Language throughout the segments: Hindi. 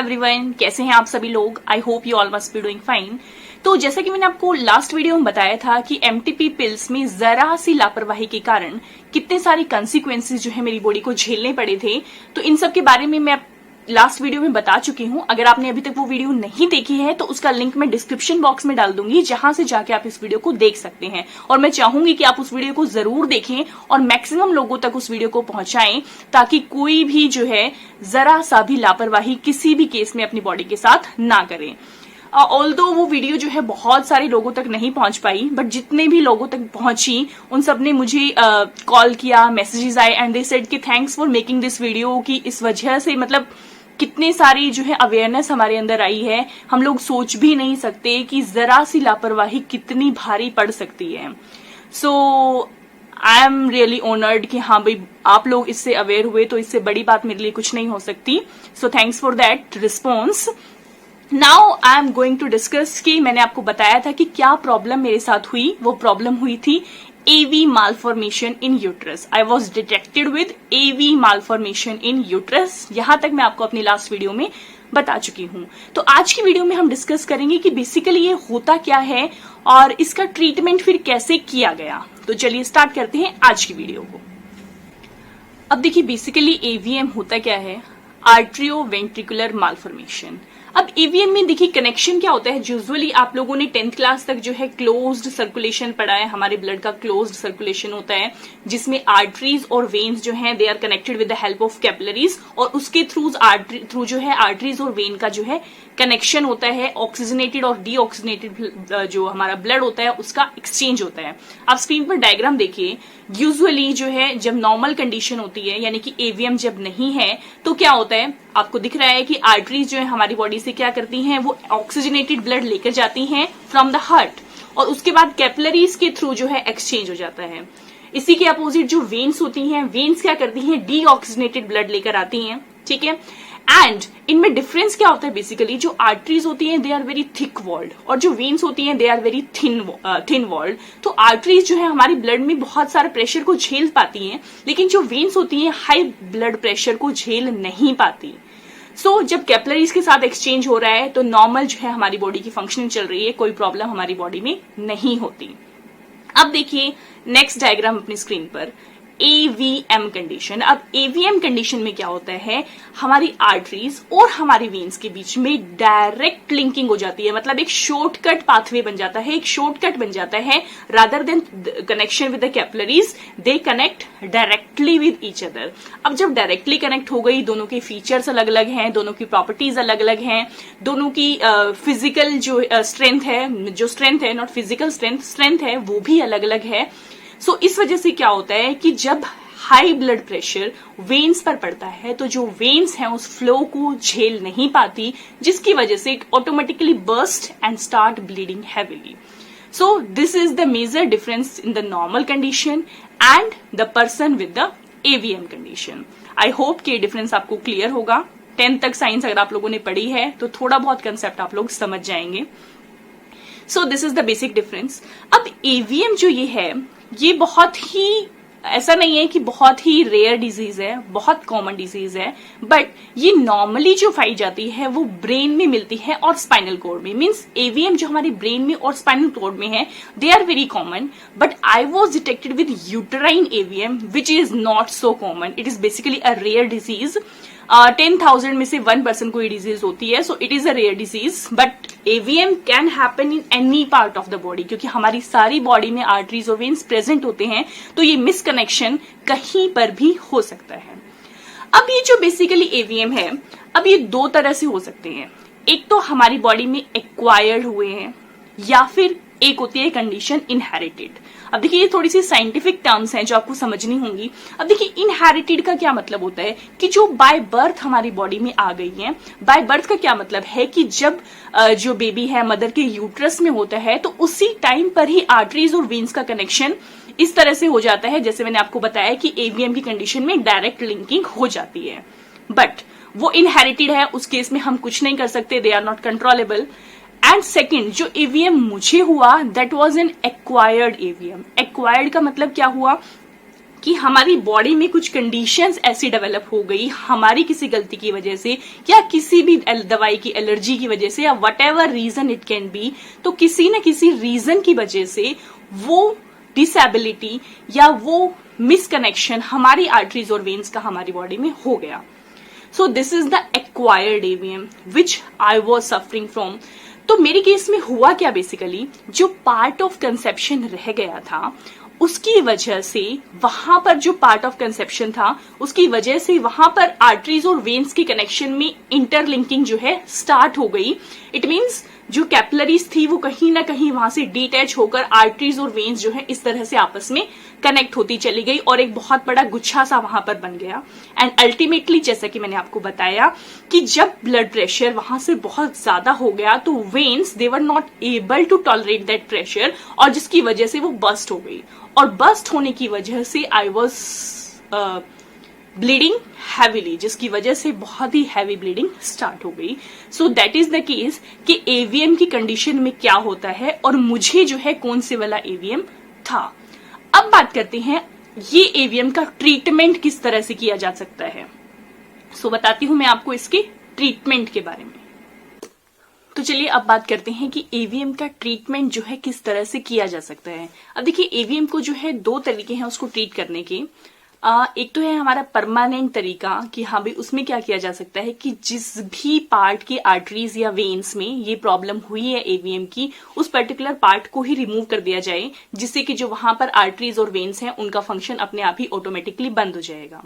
एवरीवन, कैसे हैं आप सभी लोग। I hope you all must be doing fine. तो जैसा कि मैंने आपको लास्ट वीडियो में बताया था कि एमटीपी पिल्स में जरा सी लापरवाही के कारण कितने सारे कंसिक्वेंसेस जो है मेरी बॉडी को झेलने पड़े थे, तो इन सब के बारे में मैं लास्ट वीडियो में बता चुकी हूं। अगर आपने अभी तक वो वीडियो नहीं देखी है तो उसका लिंक मैं डिस्क्रिप्शन बॉक्स में डाल दूंगी, जहां से जाके आप इस वीडियो को देख सकते हैं। और मैं चाहूंगी कि आप उस वीडियो को जरूर देखें और मैक्सिमम लोगों तक उस वीडियो को पहुंचाएं, ताकि कोई भी जो है जरा सा भी लापरवाही किसी भी केस में अपनी बॉडी के साथ ना करें। ऑल्दो वो वीडियो जो है बहुत सारे लोगों तक नहीं पहुंच पाई, बट जितने भी लोगों तक पहुंची उन सब ने मुझे कॉल किया, मैसेजेस आए एंड दे सेड कि thanks for making this video, कि इस वजह से मतलब कितने सारी जो है अवेयरनेस हमारे अंदर आई है। हम लोग सोच भी नहीं सकते कि जरा सी लापरवाही कितनी भारी पड़ सकती है। सो आई एम रियली ऑनर्ड कि हाँ भाई आप लोग इससे अवेयर हुए, तो इससे बड़ी बात मेरे लिए कुछ नहीं हो सकती। So thanks for that response. Now I am going to discuss कि मैंने आपको बताया था कि क्या प्रॉब्लम मेरे साथ हुई। वो प्रॉब्लम हुई थी AV malformation in uterus. I was detected with AV malformation in uterus. यहां तक मैं आपको अपनी लास्ट वीडियो में बता चुकी हूं। तो आज की वीडियो में हम डिस्कस करेंगे कि बेसिकली ये होता क्या है और इसका ट्रीटमेंट फिर कैसे किया गया। तो चलिए स्टार्ट करते हैं आज की वीडियो को। अब देखिए बेसिकली AVM होता क्या है, आर्ट्रियोवेंट्रिकुलर मालफॉर्मेशन। अब एवीएम में देखिए कनेक्शन क्या होता है। यूजुअली आप लोगों ने 10th क्लास तक जो है क्लोज्ड सर्कुलेशन पढ़ा है। हमारे ब्लड का क्लोज्ड सर्कुलेशन होता है, जिसमें आर्टरीज और वेन्स जो हैं they are connected with the help of capillaries, और उसके थ्रू जो है आर्टरीज और वेन का जो है कनेक्शन होता है। ऑक्सीजनेटेड और डीऑक्सीजनेटेड जो हमारा ब्लड होता है उसका एक्सचेंज होता है। आप स्क्रीन पर डायग्राम देखिए। यूजुअली जो है जब नॉर्मल कंडीशन होती है, यानी कि एवीएम जब नहीं है, तो क्या होता है आपको दिख रहा है कि आर्टरीज जो है हमारी बॉडी से क्या करती हैं, वो ऑक्सीजनेटेड ब्लड लेकर जाती हैं फ्रॉम द हार्ट, और उसके बाद कैपिलरीज के थ्रू जो है एक्सचेंज हो जाता है। इसी के अपोजिट जो वेन्स होती हैं, वेन्स क्या करती हैं, डीऑक्सीजनेटेड ब्लड लेकर आती हैं। ठीक है। एंड इनमें डिफरेंस क्या होता है, बेसिकली जो आर्टरीज होती हैं they are very thick walled, और जो वेन्स होती हैं they are very thin walled. तो आर्टरीज जो है हमारी ब्लड में बहुत सारे प्रेशर को झेल पाती हैं, लेकिन जो वेन्स होती हैं हाई ब्लड प्रेशर को झेल नहीं पाती। सो जब कैपिलरीज के साथ एक्सचेंज हो रहा है तो नॉर्मल जो है हमारी बॉडी की फंक्शनिंग चल रही है, कोई प्रॉब्लम हमारी बॉडी में नहीं होती। अब देखिए नेक्स्ट डायग्राम अपनी स्क्रीन पर, AVM कंडीशन। अब AVM कंडीशन में क्या होता है, हमारी आर्टरीज और हमारी वेन्स के बीच में डायरेक्ट लिंकिंग हो जाती है। मतलब एक शॉर्टकट पाथवे बन जाता है, एक शॉर्टकट बन जाता है। Rather than connection with the capillaries, they connect directly with each other. अब जब डायरेक्टली कनेक्ट हो गई, दोनों के फीचर्स अलग अलग हैं, दोनों की प्रॉपर्टीज अलग अलग हैं, दोनों की फिजिकल जो स्ट्रेंथ है, जो स्ट्रेंथ है नॉट फिजिकल स्ट्रेंथ है, वो भी अलग अलग है। सो इस वजह से क्या होता है कि जब हाई ब्लड प्रेशर वेन्स पर पड़ता है, तो जो वेन्स हैं उस फ्लो को झेल नहीं पाती, जिसकी वजह से it automatically burst and start bleeding heavily. So this is the major difference in the normal condition and the person with the AVM condition. I hope कि डिफरेंस आपको क्लियर होगा। 10th तक साइंस अगर आप लोगों ने पढ़ी है तो थोड़ा बहुत कंसेप्ट आप लोग समझ जाएंगे। सो this is the basic difference. अब AVM जो ये है, ये बहुत ही ऐसा नहीं है कि बहुत ही रेयर डिजीज है, बहुत कॉमन डिजीज है, बट ये नॉर्मली जो पाई जाती है वो ब्रेन में मिलती है और स्पाइनल कॉर्ड में। मींस AVM जो हमारी ब्रेन में और स्पाइनल कॉर्ड में है, they are very common, but I was detected with uterine AVM which is not so common. It is basically a rare disease. 10,000 में से 1% को ये डिजीज होती है, so it is a rare disease. But AVM can happen in any part of the body, क्योंकि हमारी सारी बॉडी में आर्टरीज और वेन्स प्रेजेंट होते हैं, तो ये मिसकनेक्शन कहीं पर भी हो सकता है। अब ये जो बेसिकली AVM है, अब ये दो तरह से हो सकते हैं। एक तो हमारी बॉडी में एक्वायर्ड हुए हैं, या फिर एक होती है कंडीशन इनहेरिटेड। अब देखिए ये थोड़ी सी साइंटिफिक टर्म्स हैं जो आपको समझनी होंगी। अब देखिए इनहेरिटेड का क्या मतलब होता है कि जो बाय बर्थ हमारी बॉडी में आ गई है। बाय बर्थ का क्या मतलब है कि जब जो बेबी है मदर के यूट्रस में होता है, तो उसी टाइम पर ही आर्टरीज और वेन्स का कनेक्शन इस तरह से हो जाता है, जैसे मैंने आपको बताया कि AVM की कंडीशन में डायरेक्ट लिंकिंग हो जाती है। बट वो इनहेरिटेड है, उस केस में हम कुछ नहीं कर सकते, they are not controllable. And second जो AVM मुझे हुआ, that was an acquired AVM। Acquired का मतलब क्या हुआ कि हमारी बॉडी में कुछ कंडीशंस ऐसी डेवलप हो गई हमारी किसी गलती की वजह से या किसी भी दवाई की एलर्जी की वजह से या whatever reason it can be, तो किसी न किसी रीजन की वजह से वो डिसेबिलिटी या वो मिसकनेक्शन हमारी आर्टरीज और वेन्स का हमारी बॉडी में हो गया. So this is the acquired AVM which I was suffering from. तो मेरे केस में हुआ क्या, बेसिकली जो पार्ट ऑफ कंसेप्शन रह गया था उसकी वजह से वहां पर जो पार्ट ऑफ कंसेप्शन था उसकी वजह से वहां पर आर्टरीज और वेन्स के कनेक्शन में इंटरलिंकिंग जो है स्टार्ट हो गई. इट मीन्स जो कैपिलरीज थी वो कहीं ना कहीं वहां से डिटैच होकर आर्टरीज और वेन्स जो है इस तरह से आपस में कनेक्ट होती चली गई और एक बहुत बड़ा गुच्छा सा वहां पर बन गया. एंड अल्टीमेटली जैसा कि मैंने आपको बताया कि जब ब्लड प्रेशर वहां से बहुत ज्यादा हो गया तो veins they were not able to tolerate that pressure और जिसकी वजह से वो बस्ट हो गई. और बस्ट होने की वजह से आई वॉज ब्लीडिंग हैवीली, जिसकी वजह से बहुत ही हैवी ब्लीडिंग स्टार्ट हो गई. So that is the case कि एवीएम की कंडीशन में क्या होता है और मुझे जो है कौन से वाला एवीएम था. अब बात करते हैं ये एवीएम का ट्रीटमेंट किस तरह से किया जा सकता है. सो बताती हूं मैं आपको इसके ट्रीटमेंट के बारे में. तो चलिए अब बात करते हैं कि एवीएम का ट्रीटमेंट जो है किस तरह से किया जा सकता है. अब देखिए एवीएम को जो है दो तरीके हैं उसको ट्रीट करने के. एक तो है हमारा परमानेंट तरीका कि हाँ भाई उसमें क्या किया जा सकता है कि जिस भी पार्ट के आर्टरीज या वेन्स में ये प्रॉब्लम हुई है एवीएम की उस पर्टिकुलर पार्ट को ही रिमूव कर दिया जाए जिससे कि जो वहां पर आर्टरीज और वेन्स हैं उनका फंक्शन अपने आप ही ऑटोमेटिकली बंद हो जाएगा.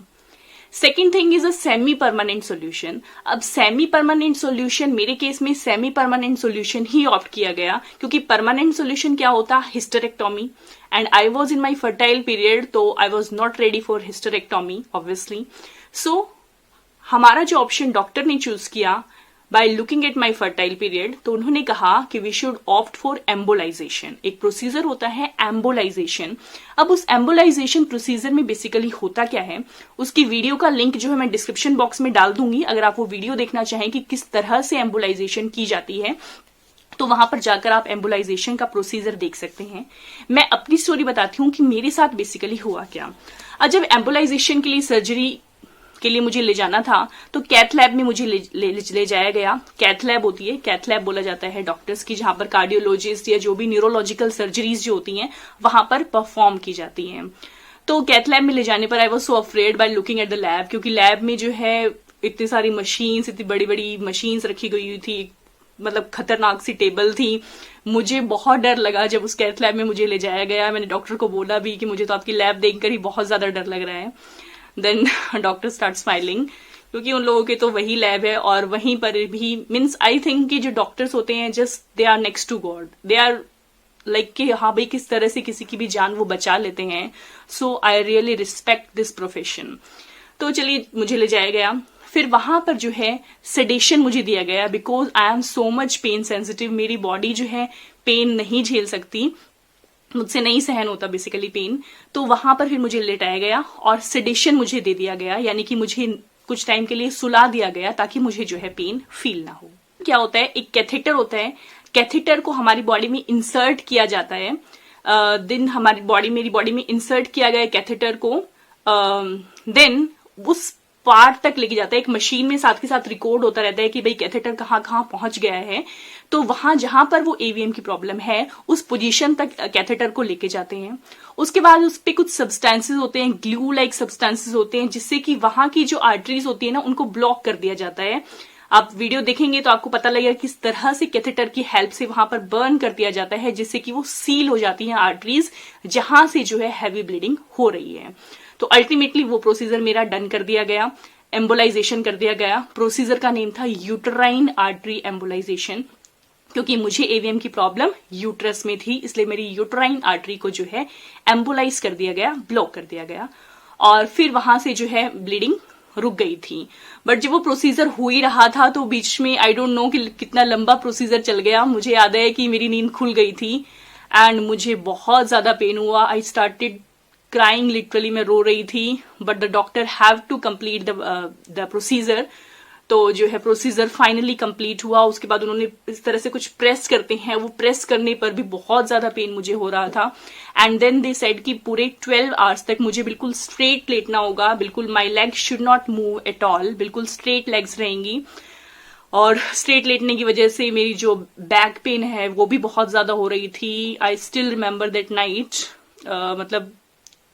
Second thing is a semi permanent solution. अब सेमी परमानेंट सोल्यूशन मेरे केस में सेमी परमानेंट सोल्यूशन ही ऑप्ट किया गया क्योंकि परमानेंट सोल्यूशन क्या होता है, hysterectomy. And I was in my fertile period तो I was not ready for hysterectomy obviously. So हमारा जो ऑप्शन डॉक्टर ने चूज किया by looking at my fertile period, तो उन्होंने कहा कि we should opt for embolisation. एक प्रोसीजर होता है एम्बोलाइजेशन. अब उस एम्बोलाइजेशन प्रोसीजर में बेसिकली होता क्या है उसकी वीडियो का लिंक जो है मैं डिस्क्रिप्शन बॉक्स में डाल दूंगी. अगर आप वो वीडियो देखना चाहें कि किस तरह से एम्बोलाइजेशन की जाती है तो वहां पर जाकर आप एम्बोलाइजेशन का प्रोसीजर देख सकते हैं. मैं अपनी स्टोरी बताती हूँ कि मेरे साथ बेसिकली हुआ क्या. जब एम्बोलाइजेशन के लिए सर्जरी के लिए मुझे ले जाना था तो कैथ लैब में मुझे ले जाया गया. कैथ लैब होती है, कैथ लैब बोला जाता है डॉक्टर्स की, जहां पर कार्डियोलॉजिस्ट या जो भी न्यूरोलॉजिकल सर्जरीज जो होती हैं वहां पर परफॉर्म की जाती हैं. तो कैथ लैब में ले जाने पर I was so afraid bye looking at the lab, क्योंकि लैब में जो है इतनी सारी मशीन्स, इतनी बड़ी बड़ी मशीन्स रखी गई हुई थी, मतलब खतरनाक सी टेबल थी. मुझे बहुत डर लगा जब उस कैथ लैब में मुझे ले जाया गया. मैंने डॉक्टर को बोला भी कि मुझे तो आपकी लैब देखकर ही बहुत ज्यादा डर लग रहा है. देन डॉक्टर स्टार्ट स्माइलिंग क्योंकि उन लोगों के तो वही लैब है और वहीं पर भी मीन्स आई थिंक कि जो डॉक्टर्स होते हैं just they are next to God. They are like कि हाँ भाई किस तरह से किसी की भी जान वो बचा लेते हैं. So I really respect this profession. तो चलिए मुझे ले जाया गया. फिर वहां पर जो है सेडेशन मुझे दिया गया because I am so much pain sensitive. मेरी बॉडी जो है पेन नहीं झेल सकती, मुझसे नहीं सहन होता बेसिकली पेन. तो वहां पर फिर मुझे लेटाया गया और सेडेशन मुझे दे दिया गया, यानी कि मुझे कुछ टाइम के लिए सुला दिया गया ताकि मुझे जो है पेन फील ना हो. क्या होता है, एक कैथेटर होता है. कैथेटर को हमारी बॉडी में इंसर्ट किया जाता है. मेरी बॉडी में इंसर्ट किया गया कैथेटर को. देन उस पार्ट तक लेके जाता है. एक मशीन में साथ के साथ रिकॉर्ड होता रहता है कि भाई कैथेटर कहाँ कहाँ पहुंच गया है. तो वहां जहां पर वो एवीएम की प्रॉब्लम है उस पोजीशन तक कैथेटर को लेके जाते हैं. उसके बाद उस पे कुछ सब्सटेंसेस होते हैं, ग्लू लाइक सब्सटेंसेस होते हैं, जिससे कि वहां की जो आर्टरीज होती है ना उनको ब्लॉक कर दिया जाता है. आप वीडियो देखेंगे तो आपको पता लगेगा किस तरह से कैथेटर की हेल्प से वहां पर बर्न कर दिया जाता है जिससे कि वो सील हो जाती है आर्टरीज जहां से जो है हैवी ब्लीडिंग हो रही है. तो अल्टीमेटली वो प्रोसीजर मेरा डन कर दिया गया, एम्बोलाइजेशन कर दिया गया. प्रोसीजर का नेम था यूटराइन आर्टरी एम्बोलाइजेशन, क्योंकि मुझे एवीएम की प्रॉब्लम यूट्रस में थी, इसलिए मेरी यूटराइन आर्टरी को जो है एम्बोलाइज कर दिया गया, ब्लॉक कर दिया गया. और फिर वहां से जो है ब्लीडिंग रुक गई थी. बट जब वो प्रोसीजर हो ही रहा था तो बीच में आई डोंट नो कि कितना लंबा प्रोसीजर चल गया. मुझे याद है कि मेरी नींद खुल गई थी एंड मुझे बहुत ज्यादा पेन हुआ. आई स्टार्टेड क्राइंग, लिटरली मैं रो रही थी. But the doctor have to complete the procedure. तो जो है प्रोसीजर फाइनली कंप्लीट हुआ। उसके बाद उन्होंने इस तरह से कुछ प्रेस करते हैं, वो प्रेस करने पर भी बहुत ज्यादा पेन मुझे हो रहा था। एंड देन दे सेड कि पूरे 12 आवर्स तक मुझे बिल्कुल स्ट्रेट लेटना होगा, बिल्कुल my leg should not move at all, बिल्कुल स्ट्रेट लेग्स रहेंगी। और स्ट्रेट लेटने की वजह से मेरी जो बैक पेन है वो भी बहुत ज्यादा हो रही थी। I still remember that night, मतलब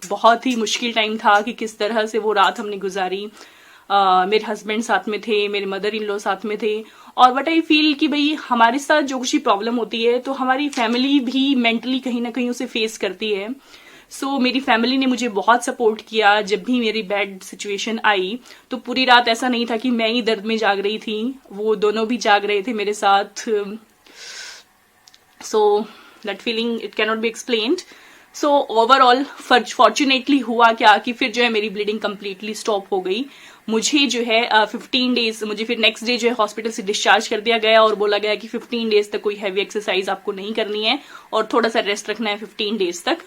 बहुत ही मुश्किल टाइम था कि किस तरह से वो रात हमने गुजारी। मेरे हस्बैंड साथ में थे, मेरे मदर इन लॉ साथ में थे। और बट आई फील कि भाई हमारे साथ जो कुछ प्रॉब्लम होती है तो हमारी फैमिली भी मेंटली कहीं ना कहीं उसे फेस करती है। सो मेरी फैमिली ने मुझे बहुत सपोर्ट किया। जब भी मेरी बैड सिचुएशन आई तो पूरी रात ऐसा नहीं था कि मैं ही दर्द में जाग रही थी, वो दोनों भी जाग रहे थे मेरे साथ। So that feeling it cannot be explained. So overall fortunately हुआ क्या कि फिर जो है मेरी ब्लीडिंग कंप्लीटली स्टॉप हो गई। मुझे जो है 15 डेज, मुझे फिर नेक्स्ट डे जो है हॉस्पिटल से डिस्चार्ज कर दिया गया और बोला गया कि 15 डेज तक कोई हैवी एक्सरसाइज आपको नहीं करनी है और थोड़ा सा रेस्ट रखना है 15 डेज तक।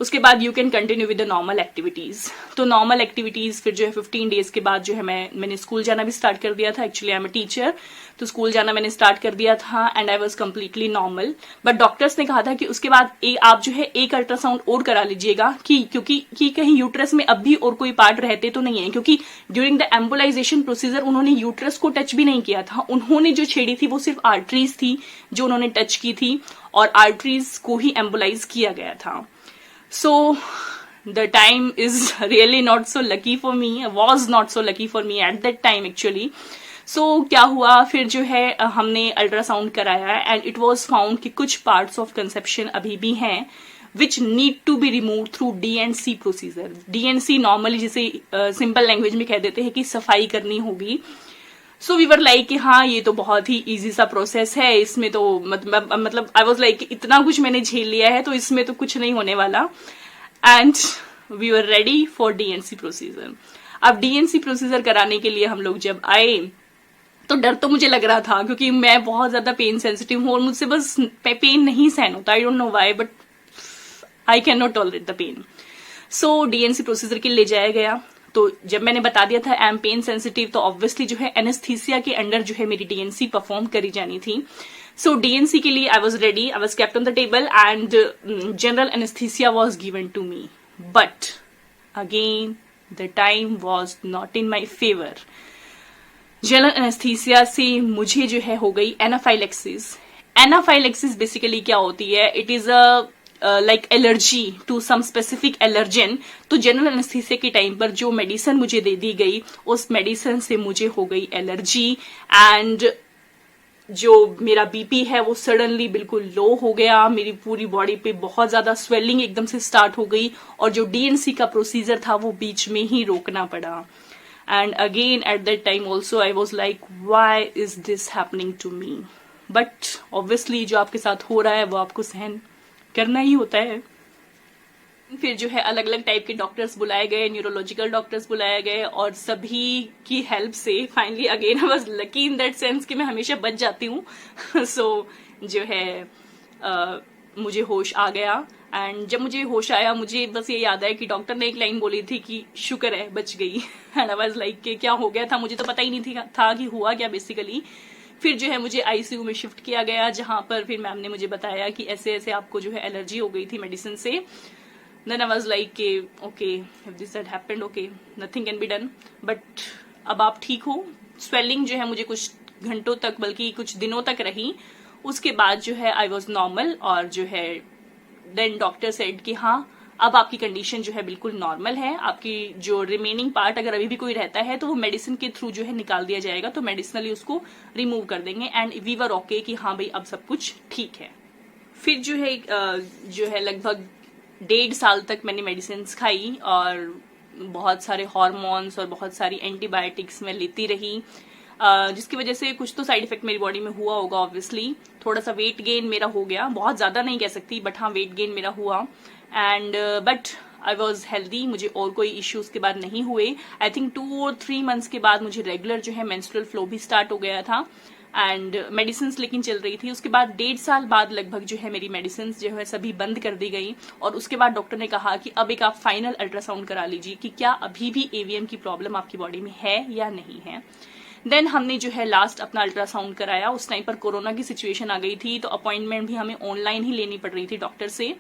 उसके बाद you can continue with the normal activities. तो नॉर्मल एक्टिविटीज फिर जो है 15 डेज के बाद जो है मैंने स्कूल जाना भी स्टार्ट कर दिया था। Actually I am a teacher, तो स्कूल जाना मैंने स्टार्ट कर दिया था and I was completely normal. But doctors ने कहा था कि उसके बाद आप जो है एक अल्ट्रासाउंड और करा लीजिएगा क्योंकि कहीं यूट्रस में अब भी और कोई पार्ट रहते तो नहीं है, क्योंकि ड्यूरिंग द एम्बुलाइजेशन प्रोसीजर उन्होंने यूट्रस को टच भी नहीं किया था। उन्होंने जो छेड़ी थी वो सिर्फ आर्टरीज थी जो उन्होंने टच की थी और आर्टरीज को ही एम्बुलाइज किया गया था। So the time is really not so lucky for me, was not so lucky for me at that time actually. So क्या हुआ फिर जो है हमने अल्ट्रासाउंड कराया एंड इट वाज फाउंड कि कुछ पार्ट्स ऑफ कंसेप्शन अभी भी हैं which need to be removed through DNC procedure. DNC normally जिसे सिंपल लैंग्वेज में कह देते हैं कि सफाई करनी होगी। सो वी वर लाइक कि हाँ ये तो बहुत ही इजी सा प्रोसेस है, इसमें तो मतलब आई वॉज लाइक इतना कुछ मैंने झेल लिया है तो इसमें तो कुछ नहीं होने वाला। And we were ready for DNC procedure. अब डीएनसी प्रोसीजर कराने के लिए हम लोग जब आए तो डर तो मुझे लग रहा था क्योंकि मैं बहुत ज्यादा पेन सेंसिटिव हूँ और मुझसे बस पेन नहीं सहन होता। I don't know why but I can not tolerate the pain. So DNC procedure के लिए ले जाया गया। तो जब मैंने बता दिया था आई एम पेन सेंसिटिव तो ऑब्वियसली जो है एनेस्थीसिया के अंडर जो है मेरी डीएनसी परफॉर्म करी जानी थी। सो डीएनसी के लिए I was ready, I was kept on the table and general anaesthesia was given to me. But again the time was not in my favour. General anaesthesia से मुझे जो है हो गई एनाफाइलेक्सिस। एनाफाइलेक्सिस बेसिकली क्या होती है? It is a like allergy to some specific allergen. तो जनरल एनेस्थीसिया के टाइम पर जो मेडिसिन मुझे दे दी गई उस मेडिसिन से मुझे हो गई एलर्जी एंड जो मेरा बीपी है वो सडनली बिल्कुल लो हो गया। मेरी पूरी बॉडी पे बहुत ज्यादा स्वेलिंग एकदम से स्टार्ट हो गई और जो डीएनसी का प्रोसीजर था वो बीच में ही रोकना पड़ा। And again at that time also I was like why is this happening to me. But obviously जो आपके साथ हो रहा है वो आपको सहन करना ही होता है। फिर जो है अलग अलग टाइप के डॉक्टर्स बुलाए गए, न्यूरोलॉजिकल डॉक्टर्स बुलाए गए और सभी की हेल्प से finally again I was lucky in that sense कि मैं हमेशा बच जाती हूँ। सो जो है मुझे होश आ गया एंड जब मुझे होश आया मुझे बस ये याद है कि डॉक्टर ने एक लाइन बोली थी कि शुक्र है बच गई। एंड आई वाज लाइक कि क्या हो गया था, मुझे तो पता ही नहीं था कि हुआ क्या बेसिकली। फिर जो है मुझे आईसीयू में शिफ्ट किया गया जहां पर फिर मैम ने मुझे बताया कि ऐसे ऐसे आपको जो है एलर्जी हो गई थी मेडिसिन से। Then I was like okay if this had happened okay nothing can be done. But अब आप ठीक हो। स्वेलिंग जो है मुझे कुछ घंटों तक बल्कि कुछ दिनों तक रही। उसके बाद जो है आई वॉज नॉर्मल और जो है देन डॉक्टर सेड कि हाँ अब आपकी कंडीशन जो है बिल्कुल नॉर्मल है। आपकी जो रिमेनिंग पार्ट अगर अभी भी कोई रहता है तो वो मेडिसिन के थ्रू जो है निकाल दिया जाएगा, तो मेडिसिनली उसको रिमूव कर देंगे। एंड वी वर ओके कि हाँ भाई अब सब कुछ ठीक है। फिर जो है लगभग 1.5 साल तक मैंने मेडिसिन खाई और बहुत सारे हार्मोन्स और बहुत सारी एंटीबायोटिक्स मैं लेती रही, जिसकी वजह से कुछ तो साइड इफेक्ट मेरी बॉडी में हुआ होगा ऑब्वियसली। थोड़ा सा वेट गेन मेरा हो गया, बहुत ज्यादा नहीं कह सकती बट हाँ वेट गेन मेरा हुआ। And but I was healthy, मुझे और कोई इश्यू उसके बाद नहीं हुए। आई थिंक 2 और 3 मंथ्स के बाद मुझे रेगुलर जो है मेंस्ट्रुअल फ्लो भी स्टार्ट हो गया था एंड मेडिसिन लेकिन चल रही थी। उसके बाद 1.5 साल बाद लगभग जो है मेरी मेडिसिन जो है सभी बंद कर दी गई और उसके बाद डॉक्टर ने कहा कि अब एक आप फाइनल अल्ट्रासाउंड करा लीजिए कि क्या अभी भी एवीएम की प्रॉब्लम आपकी बॉडी में है या नहीं है। देन हमने जो है लास्ट अपना अल्ट्रासाउंड कराया। उस टाइम पर कोरोना की सिचुएशन आ गई थी, तो अपॉइंटमेंट भी हमें ऑनलाइन ही लेनी पड़ रही थी डॉक्टर से।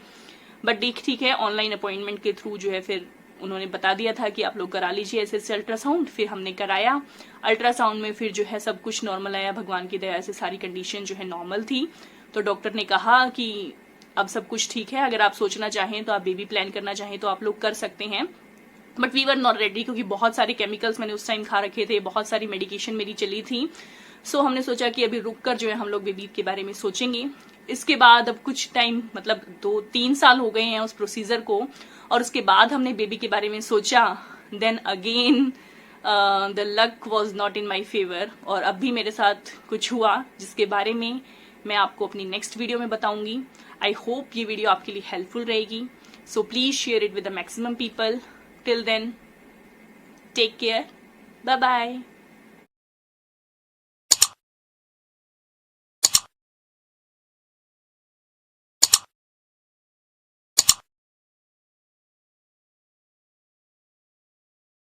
बट ठीक है, ऑनलाइन अपॉइंटमेंट के थ्रू जो है फिर उन्होंने बता दिया था कि आप लोग करा लीजिए ऐसे अल्ट्रासाउंड। फिर हमने कराया अल्ट्रासाउंड में, फिर जो है सब कुछ नॉर्मल आया, भगवान की दया से सारी कंडीशन जो है नॉर्मल थी। तो डॉक्टर ने कहा कि अब सब कुछ ठीक है, अगर आप सोचना चाहें तो आप बेबी प्लान करना चाहें तो आप लोग कर सकते हैं। But we were not ready, क्योंकि बहुत सारे केमिकल्स मैंने उस टाइम खा रखे थे, बहुत सारी मेडिकेशन मेरी चली थी। सो हमने सोचा कि अभी रुक कर जो है हम लोग बेबी के बारे में सोचेंगे। इसके बाद अब कुछ टाइम, मतलब 2-3 साल हो गए हैं उस प्रोसीजर को, और उसके बाद हमने बेबी के बारे में सोचा। Then again the luck was not in my favour, और अब भी मेरे साथ कुछ हुआ जिसके बारे में मैं आपको अपनी नेक्स्ट वीडियो में बताऊंगी। आई होप ये वीडियो आपके लिए हेल्पफुल रहेगी, so please share it with the maximum people. Till then, take care, bye bye.